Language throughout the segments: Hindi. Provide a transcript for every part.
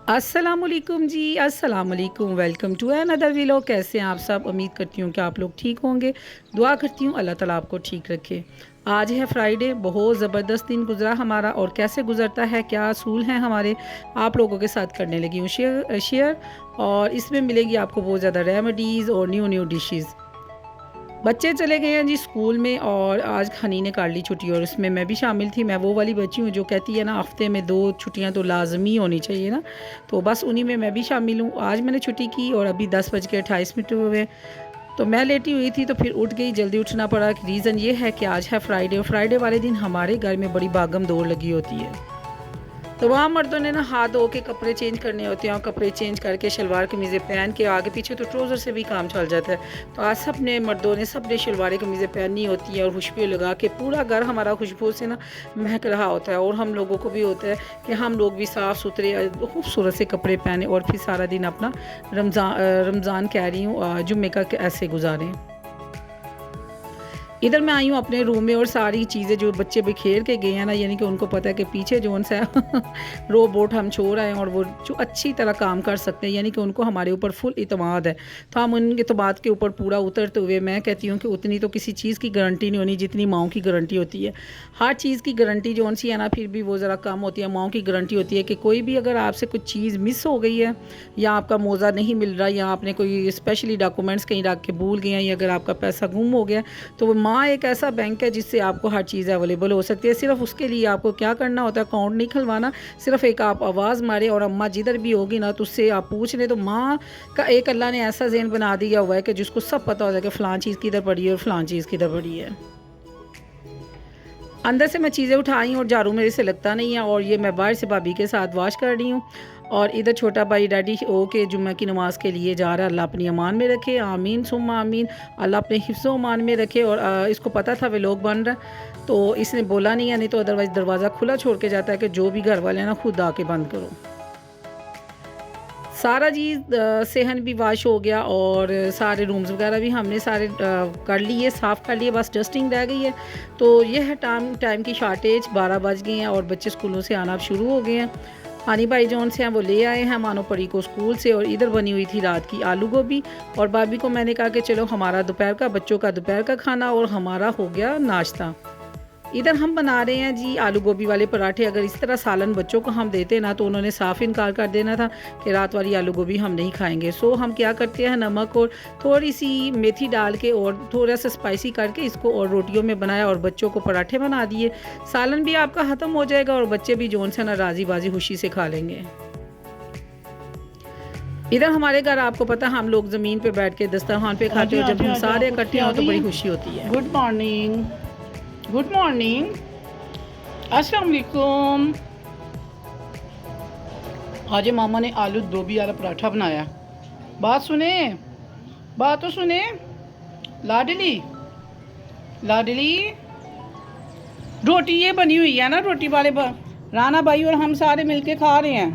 अस्सलामुअलैकुम जी, अस्सलामुअलैकुम। Welcome to another vlog. कैसे हैं आप सब? उम्मीद करती हूँ कि आप लोग ठीक होंगे। दुआ करती हूँ अल्लाह ताला आपको ठीक रखे। आज है फ्राइडे। बहुत ज़बरदस्त दिन गुजरा हमारा, और कैसे गुजरता है, क्या असूल हैं हमारे, आप लोगों के साथ करने लगी हूँ शेयर। और इसमें मिलेगी आपको बहुत ज़्यादा रेमेडीज़ और न्यू न्यू डिशेज़। बच्चे चले गए हैं जी स्कूल में, और आज हनी ने काट ली छुट्टी, और उसमें मैं भी शामिल थी। मैं वो वाली बच्ची हूँ जो कहती है ना, हफ्ते में 2 छुट्टियाँ तो लाजमी होनी चाहिए ना। तो बस उन्हीं में मैं भी शामिल हूँ। आज मैंने छुट्टी की और अभी 10:28 हुए। तो मैं लेटी हुई थी तो फिर उठ गई, जल्दी उठना पड़ा। रीज़न ये है कि आज है फ्राइडे, और फ्राइडे वाले दिन हमारे घर में बड़ी भागम दौड़ लगी होती है। तो वहाँ मर्दों ने ना हाथ धो के कपड़े चेंज करने होते हैं, और कपड़े चेंज करके शलवार कमीज़ें पहन के आगे पीछे तो ट्राउज़र से भी काम चल जाता है। तो आज सब ने मर्दों ने सब ने शलवार कमीज़ें पहननी होती हैं, और खुशबू लगा के पूरा घर हमारा खुशबू से ना महक रहा होता है। और हम लोगों को भी होता है कि हम लोग भी साफ़ सुथरे खूबसूरत से कपड़े पहने, और फिर सारा दिन अपना रमज़ान कह रही हूँ जुम्मे का ऐसे गुजारें। इधर मैं आई हूँ अपने रूम में, और सारी चीज़ें जो बच्चे बिखेर के गए हैं ना, यानी कि उनको पता है कि पीछे जोन सा रोबोट हम छोड़ आए हैं, और वो जो अच्छी तरह काम कर सकते हैं, यानी कि उनको हमारे ऊपर फुल इतमाद है। तो हम उनके इतमाद के ऊपर पूरा उतरते हुए मैं कहती हूँ कि उतनी तो किसी चीज़ की गारंटी नहीं होनी जितनी माओ की गारंटी होती है। हर चीज़ की गारंटी जो सी है ना, फिर भी वो ज़रा कम होती है। माओ की गारंटी होती है कि कोई भी अगर आपसे कुछ चीज़ मिस हो गई है, या आपका मोज़ा नहीं मिल रहा, या आपने कोई स्पेशली डॉक्यूमेंट्स कहीं रख के भूल गए हैं, या अगर आपका पैसा गुम हो गया, तो वो माँ एक ऐसा बैंक है जिससे आपको हर चीज़ अवेलेबल हो सकती है। सिर्फ उसके लिए आपको क्या करना होता है, अकाउंट नहीं खुलवाना। सिर्फ एक आप आवाज़ मारे, और अम्मा जिधर भी होगी ना तो उससे आप पूछ लें। तो माँ का एक अल्लाह ने ऐसा ज़हन बना दिया हुआ है कि जिसको सब पता हो जाए कि फ़लाँ चीज़ किधर पड़ी है और फ़लाँ चीज़ किधर पड़ी है। अंदर से मैं चीज़ें उठाई और झाड़ू मेरे से लगता नहीं है, और ये मैं बाहर से भाभी के साथ वॉश कर रही हूँ। और इधर छोटा भाई डैडी ओ के जुम्मे की नमाज़ के लिए जा रहा है। अल्लाह अपनी अमान में रखे, आमीन सुम्मा आमीन। अल्लाह अपने हिफ्ज़ो अमान में रखे। और इसको पता था वे लोग बन रहा है, तो इसने बोला नहीं है, नहीं तो अदरवाइज़ दरवाज़ा खुला छोड़ के जाता है कि जो भी घर वाले हैं ना खुद आके बंद करो। सारा चीज़ सेहन भी वाश हो गया, और सारे रूम्स वगैरह भी हमने सारे कर लिए, साफ़ कर लिए, बस डस्टिंग रह गई है। तो ये है टाइम की शॉर्टेज। 12 बज गए हैं और बच्चे स्कूलों से आना शुरू हो गए हैं। हानी भाई जौन से हैं वो ले आए हैं मानो परी को स्कूल से, और इधर बनी हुई थी रात की आलू गोभी। और भाभी को मैंने कहा कि चलो हमारा दोपहर का, बच्चों का दोपहर का खाना, और हमारा हो गया नाश्ता। इधर हम बना रहे हैं जी आलू गोभी वाले पराठे। अगर इस तरह सालन बच्चों को हम देते ना, तो उन्होंने साफ़ इनकार कर देना था कि रात वाली आलू गोभी हम नहीं खाएंगे। सो हम क्या करते हैं, नमक और थोड़ी सी मेथी डाल के और थोड़ा सा स्पाइसी करके इसको और रोटियों में बनाया, और बच्चों को पराठे बना दिए। सालन भी आपका ख़त्म हो जाएगा, और बच्चे भी जोन से ना राजी बाजी खुशी से खा लेंगे। इधर हमारे घर आपको पता, हम लोग ज़मीन पे बैठ के दस्तरखान पे खाते हैं, और जब हम सारे इकट्ठे हों तो बड़ी खुशी होती है। गुड मॉर्निंग, गुड मॉर्निंग, अस्सलाम वालेकुम। आज मामा ने आलू गोभी वाला पराठा बनाया। बात सुने, बात तो सुने लाडली, लाडली। रोटी ये बनी हुई है ना, रोटी वाले राना भाई और हम सारे मिलके खा रहे हैं।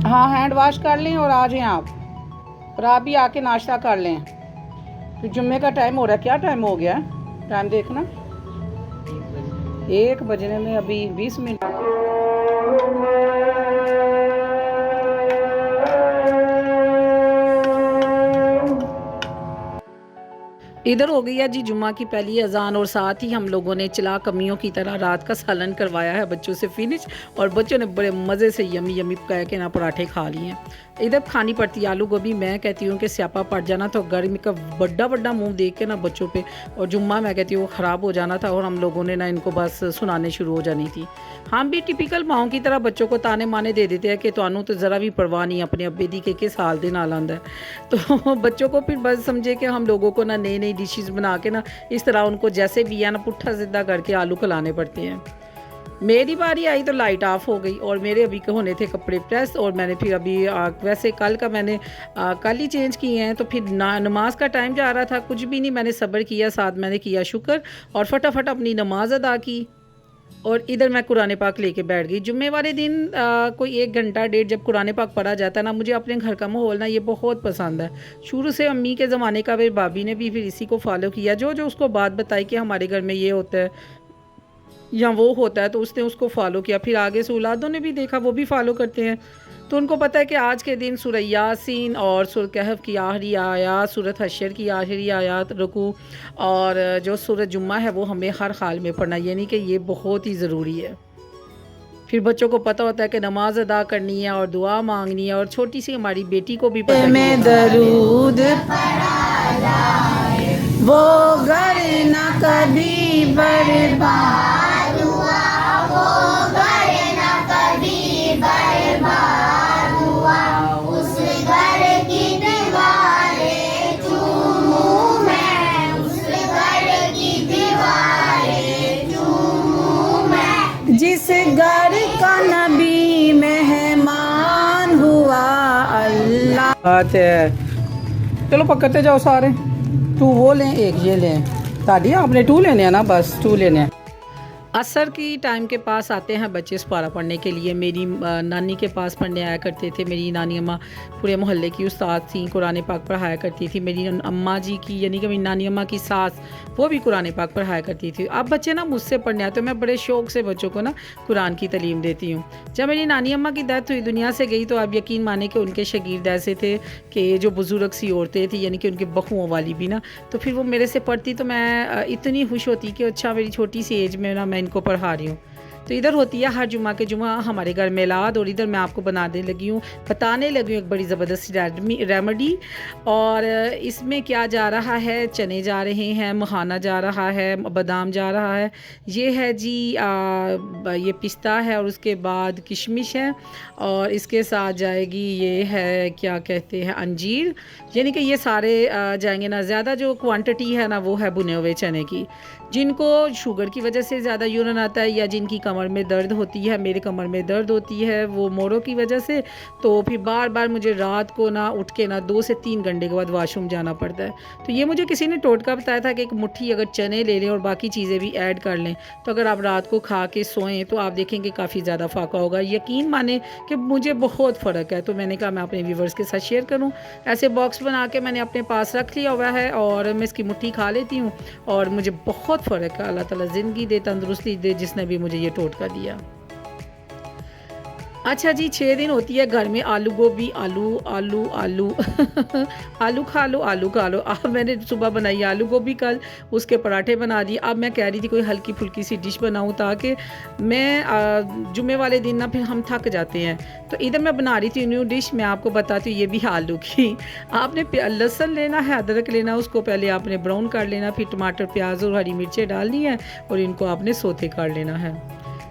हाँ, हैंड वॉश कर लें और आ जाएं आप, और आप भी आके नाश्ता कर लें। फिर जुम्मे का टाइम हो रहा है। क्या टाइम हो गया है? टाइम देखना, 1 बजने में अभी 20 मिनट। इधर हो गई है जी जुम्मा की पहली अजान, और साथ ही हम लोगों ने चला कमियों की तरह रात का सालन करवाया है बच्चों से फिनिश। और बच्चों ने बड़े मज़े से यमी यमी कह के ना पराठे खा लिए हैं। इधर खानी पड़ती है आलू गोभी। मैं कहती हूँ कि स्यापा पड़ जाना तो गर्मी का बड़ा बड़ा मुंह देख के ना बच्चों पे, और जुम्मा मैं कहती हूँ वो ख़राब हो जाना था, और हम लोगों ने ना इनको बस सुनाने शुरू हो जानी थी। हम भी टिपिकल माओ की तरह बच्चों को ताने माने दे देते हैं कि तुहानू तो ज़रा भी परवाह नहीं अपने अब्बे दी के किस हाल दे नाल आंदा है। तो बच्चों को फिर बस समझे कि हम लोगों को ना नई नई डिशेज़ बना के ना इस तरह उनको जैसे भी है ना पुट्ठा सीधा करके आलू खिलाने पड़ते हैं। मेरी बारी आई तो लाइट ऑफ हो गई, और मेरे अभी के होने थे कपड़े प्रेस, और मैंने फिर अभी वैसे कल का मैंने कल ही चेंज किए हैं। तो फिर नमाज का टाइम जा रहा था, कुछ भी नहीं, मैंने सब्र किया, साथ मैंने किया शुक्र, और फटाफट अपनी नमाज अदा की। और इधर मैं कुरान पाक लेके बैठ गई। जुम्मे वाले दिन कोई 1 घंटा डेढ़ जब कुरान पाक पढ़ा जाता है ना, मुझे अपने घर का माहौल ना ये बहुत पसंद है। शुरू से अम्मी के ज़माने का, फिर भाभी ने भी फिर इसी को फॉलो किया, जो जो उसको बात बताई कि हमारे घर में ये होता है, या वो होता है तो उसने उसको फॉलो किया, फिर आगे से औलादों ने भी देखा, वो भी फॉलो करते हैं। तो उनको पता है कि आज के दिन सूरह यासीन और सूरह कहफ की आखिरी आयत, सूरत हशर की आखिरी आयत, रुकू और जो सूरह जुम्मा है वो हमें हर हाल में पढ़ना, यानी कि ये बहुत ही ज़रूरी है। फिर बच्चों को पता होता है कि नमाज अदा करनी है और दुआ मांगनी है, और छोटी सी हमारी बेटी को भी पता है में दरूद वो घर न कभी बर्बाद हुआ, वो घर न कभी बर्बाद हुआ, उस घर की दीवारें चूमूं मैं, उस घर की दीवारें चूमूं मैं, जिस घर का नबी मेहमान हुआ अल्लाह। बात है। चलो पकड़ते जाओ सारे, 2 वो लें, 1 ये लें। दादी आपने 2 लेने हैं ना, बस 2 लेने हैं। असर की टाइम के पास आते हैं बच्चे सुपारा पढ़ने के लिए। मेरी नानी के पास पढ़ने आया करते थे। मेरी नानी अम्मा पूरे मोहल्ले की उस्ताद थी, कुरान पाक पढ़ाया करती थी। मेरी अम्मा जी की यानी कि मेरी नानी अम्मा की सास, वो भी कुरान पाक पढ़ाया करती थी। अब बच्चे ना मुझसे पढ़ने आते, मैं बड़े शौक़ से बच्चों को ना कुरान की तालीम देती हूँ। जब मेरी नानी अम्मा की डेथ हुई, दुनिया से गई, तो आप यकीन माने कि उनके शागिर्द ऐसे थे कि जो बुज़ुर्ग सी औरतें थी, यानी कि उनके बहुओं वाली भी ना, तो फिर वो मेरे से पढ़ती तो मैं इतनी खुश होती कि अच्छा मेरी छोटी सी एज में ना मैं इनको पढ़ा रही हूँ। तो इधर होती है हर जुमा के जुमा हमारे घर मिलाद, और इधर मैं आपको बताने लगी हूँ एक बड़ी ज़बरदस्त रेमेडी। और इसमें क्या जा रहा है, चने जा रहे हैं, मखाना जा रहा है, बादाम जा रहा है, ये है जी ये पिस्ता है, और उसके बाद किशमिश है, और इसके साथ जाएगी ये है क्या कहते हैं अंजीर। यानी कि ये सारे जाएंगे ना। ज़्यादा जो क्वांटिटी है ना वो है भुने हुए चने की। जिनको शुगर की वजह से ज़्यादा यूरिन आता है, या जिनकी कमर में दर्द होती है, मेरे कमर में दर्द होती है वो मोड़ों की वजह से, तो फिर बार बार मुझे रात को ना उठ के ना 2 से 3 घंटे के बाद वॉशरूम जाना पड़ता है। तो ये मुझे किसी ने टोटका बताया था कि एक मुट्ठी अगर चने ले लें और बाकी चीज़ें भी ऐड कर लें, तो अगर आप रात को खा के सोएं तो आप देखेंगे काफ़ी ज़्यादा फ़ाका होगा। यकीन माने कि मुझे बहुत फ़र्क है। तो मैंने कहा मैं अपने व्यूवर्स के साथ शेयर करूँ। ऐसे बॉक्स बना के मैंने अपने पास रख लिया हुआ है, और मैं इसकी मुट्ठी खा लेती हूँ, और मुझे बहुत फ़र्क है। अल्लाह ताला ज़िंदगी दे, तंदुरुस्ती दे, जिसने भी मुझे ये टोटका दिया। अच्छा जी, 6 दिन होती है घर में आलू गोभी, आलू आलू आलू आलू खा लो, आलू खा लो। अब मैंने सुबह बनाई आलू गोभी, कल उसके पराठे बना दिए। अब मैं कह रही थी कोई हल्की फुल्की सी डिश बनाऊं, ताकि मैं जुम्मे वाले दिन ना फिर हम थक जाते हैं। तो इधर मैं बना रही थी न्यू डिश, मैं आपको बताती हूँ। ये भी आलू की। आपने लहसुन लेना है, अदरक लेना, उसको पहले आपने ब्राउन कर लेना, फिर टमाटर, प्याज और हरी मिर्चें डालनी है, और इनको आपने सोते कर लेना है।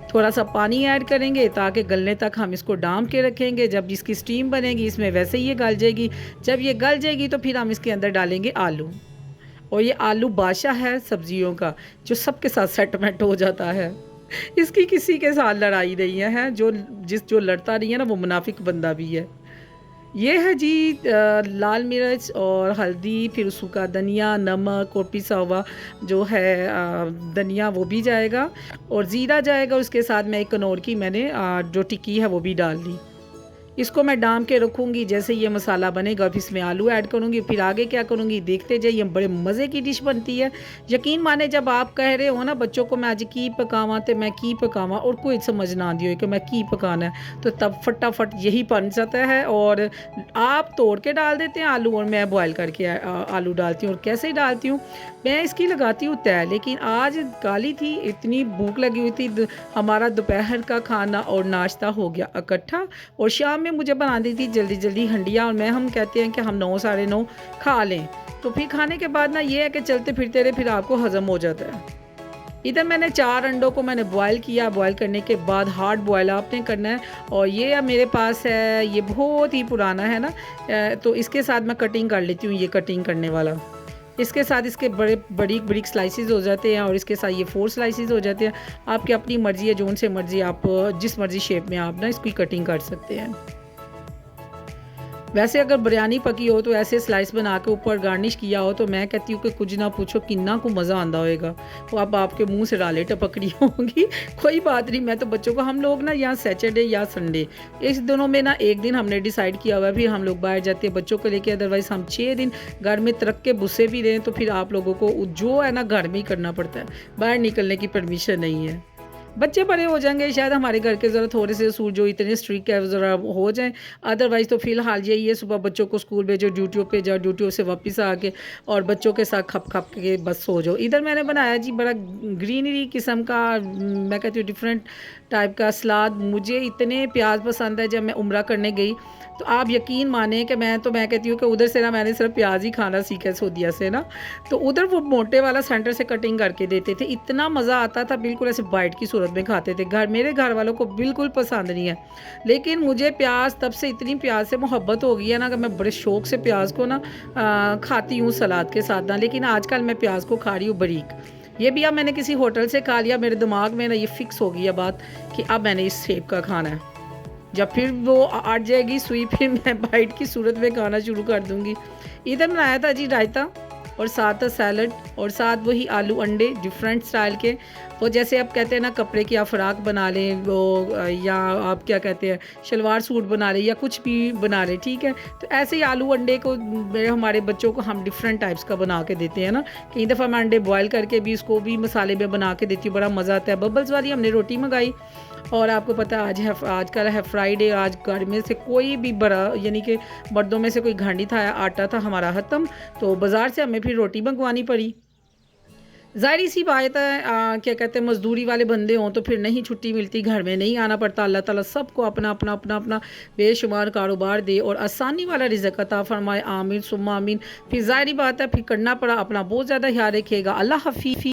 थोड़ा सा पानी ऐड करेंगे ताकि गलने तक हम इसको डाम के रखेंगे। जब इसकी स्टीम बनेगी इसमें वैसे ही ये गल जाएगी। जब ये गल जाएगी तो फिर हम इसके अंदर डालेंगे आलू। और ये आलू बादशाह है सब्जियों का, जो सबके साथ सेटलमेंट हो जाता है। इसकी किसी के साथ लड़ाई नहीं है, जो लड़ता नहीं है ना वो मुनाफिक बंदा भी है। ये है जी लाल मिर्च और हल्दी, फिर सूखा धनिया, नमक और पिसा हुआ जो है धनिया वो भी जाएगा, और ज़ीरा जाएगा। उसके साथ मैं एक कनौर की मैंने जो टिक्की है वो भी डाल दी। इसको मैं डाम के रखूँगी। जैसे ये मसाला बनेगा फिर इसमें आलू ऐड करूँगी। फिर आगे क्या करूँगी देखते जाइए, बड़े मज़े की डिश बनती है। यकीन माने जब आप कह रहे हो ना बच्चों को मैं अज की पकावां, तो मैं की पकावां, और कोई समझ ना आती हो कि मैं की पकाना है, तो तब फटाफट यही बन जाता है। और आप तोड़ के डाल देते हैं आलू, और मैं बॉयल करके आलू डालती हूँ। और कैसे डालती हूँ, मैं इसकी लगाती हूँ तय। लेकिन आज काली थी, इतनी भूख लगी हुई थी, हमारा दोपहर का खाना और नाश्ता हो गया इकट्ठा, और शाम में मुझे बना दी थी जल्दी जल्दी हंडिया। और हम कहते हैं कि हम 9 साढ़े 9 खा लें, तो फिर खाने के बाद ना ये है कि चलते फिरते रहे, फिर आपको हज़म हो जाता है। इधर मैंने 4 अंडों को मैंने बॉयल किया। बॉयल करने के बाद हार्ड बॉयल आपने करना है। और ये मेरे पास है, ये बहुत ही पुराना है ना, तो इसके साथ मैं कटिंग कर लेती हूँ। ये कटिंग करने वाला, इसके साथ इसके बड़ी बड़ी स्लाइसेस हो जाते हैं, और इसके साथ ये 4 स्लाइसेस हो जाते हैं। आपकी अपनी मर्ज़ी है, जोन से मर्ज़ी आप जिस मर्ज़ी शेप में आप ना इसकी कटिंग कर सकते हैं। वैसे अगर बिरयानी पकी हो तो ऐसे स्लाइस बना के ऊपर गार्निश किया हो, तो मैं कहती हूँ कि कुछ ना पूछो किन्ना को मज़ा आंदा होएगा। वो अब आपके मुंह से डाले टपकड़ी होंगी। कोई बात नहीं, मैं तो बच्चों को, हम लोग ना यहाँ सैटरडे या संडे, इस दोनों में ना एक दिन हमने डिसाइड किया हुआ है, फिर हम लोग बाहर जाते हैं बच्चों को लेके। अदरवाइज़ हम 6 दिन घर में तरक के भुस्से भी रहें, तो फिर आप लोगों को जो है ना घर में ही करना पड़ता है, बाहर निकलने की परमिशन नहीं है। बच्चे बड़े हो जाएंगे शायद हमारे घर के ज़रा थोड़े से सूट जो इतने स्ट्रिक्ट है ज़रा हो जाएं। अदरवाइज़ तो फ़िलहाल यही है, सुबह बच्चों को स्कूल भेजो, ड्यूटियों पे जाओ, ड्यूटियों से वापस आके और बच्चों के साथ खप खप के बस सो जाओ। इधर मैंने बनाया जी बड़ा ग्रीनरी किस्म का, मैं कहती हूँ डिफरेंट टाइप का सलाद। मुझे इतने प्याज पसंद है, जब मैं उम्रा करने गई तो आप यकीन माने कि मैं कहती हूँ कि उधर से ना मैंने सिर्फ प्याज ही खाना सीखा है सऊदीया से ना, तो उधर वो मोटे वाला सेंटर से कटिंग करके देते थे, इतना मज़ा आता था, बिल्कुल ऐसे बाइट की सूरत में खाते थे। मेरे घर वालों को बिल्कुल पसंद नहीं है, लेकिन मुझे प्याज तब से इतनी प्याज से मोहब्बत हो गई है ना कि मैं बड़े शौक़ से प्याज को ना खाती हूँ सलाद के साथ ना। लेकिन आजकल मैं प्याज को खा रही हूँ बारीक। ये भी अब मैंने किसी होटल से खा लिया, मेरे दिमाग में ना ये फ़िक्स हो गई है बात कि अब मैंने इस शेप का खाना है। जब फिर वो अट जाएगी सुई, फिर मैं बाइट की सूरत में खाना शुरू कर दूँगी। इधर बनाया था जी रायता और साथ था सैलड और साथ वही आलू अंडे डिफरेंट स्टाइल के। वो जैसे आप कहते हैं ना कपड़े की आप फ़्राक बना लें वो, या आप क्या कहते हैं शलवार सूट बना लें या कुछ भी बना लें, ठीक है। तो ऐसे ही आलू अंडे को हमारे बच्चों को हम डिफरेंट टाइप्स का बना के देते हैं ना। कई दफ़ा मैं अंडे बॉयल करके भी इसको भी मसाले में बना के देती हूँ, बड़ा मज़ा आता है। बबल्स वाली हमने रोटी मंगाई और आपको पता है आजकल है फ्राइडे, आज घर में से कोई भी बड़ा यानी कि मर्दों में से कोई घानी था, आटा था हमारा ख़त्म, तो बाज़ार से हमें फिर रोटी मंगवानी पड़ी। ज़ाहिर सी बात है, क्या कहते हैं मज़दूरी वाले बंदे हों तो फिर नहीं छुट्टी मिलती, घर में नहीं आना पड़ता। अल्लाह ताला सबको अपना अपना अपना अपना बेशुमार कारोबार दे और आसानी वाला रिज़्क़ अता फ़रमाए, आमीन सुम्मा आमीन। फिर ज़ाहिर बात है फिर करना पड़ा, अपना बहुत ज़्यादा ख्याल रखिएगा। अल्लाह हाफ़िज़।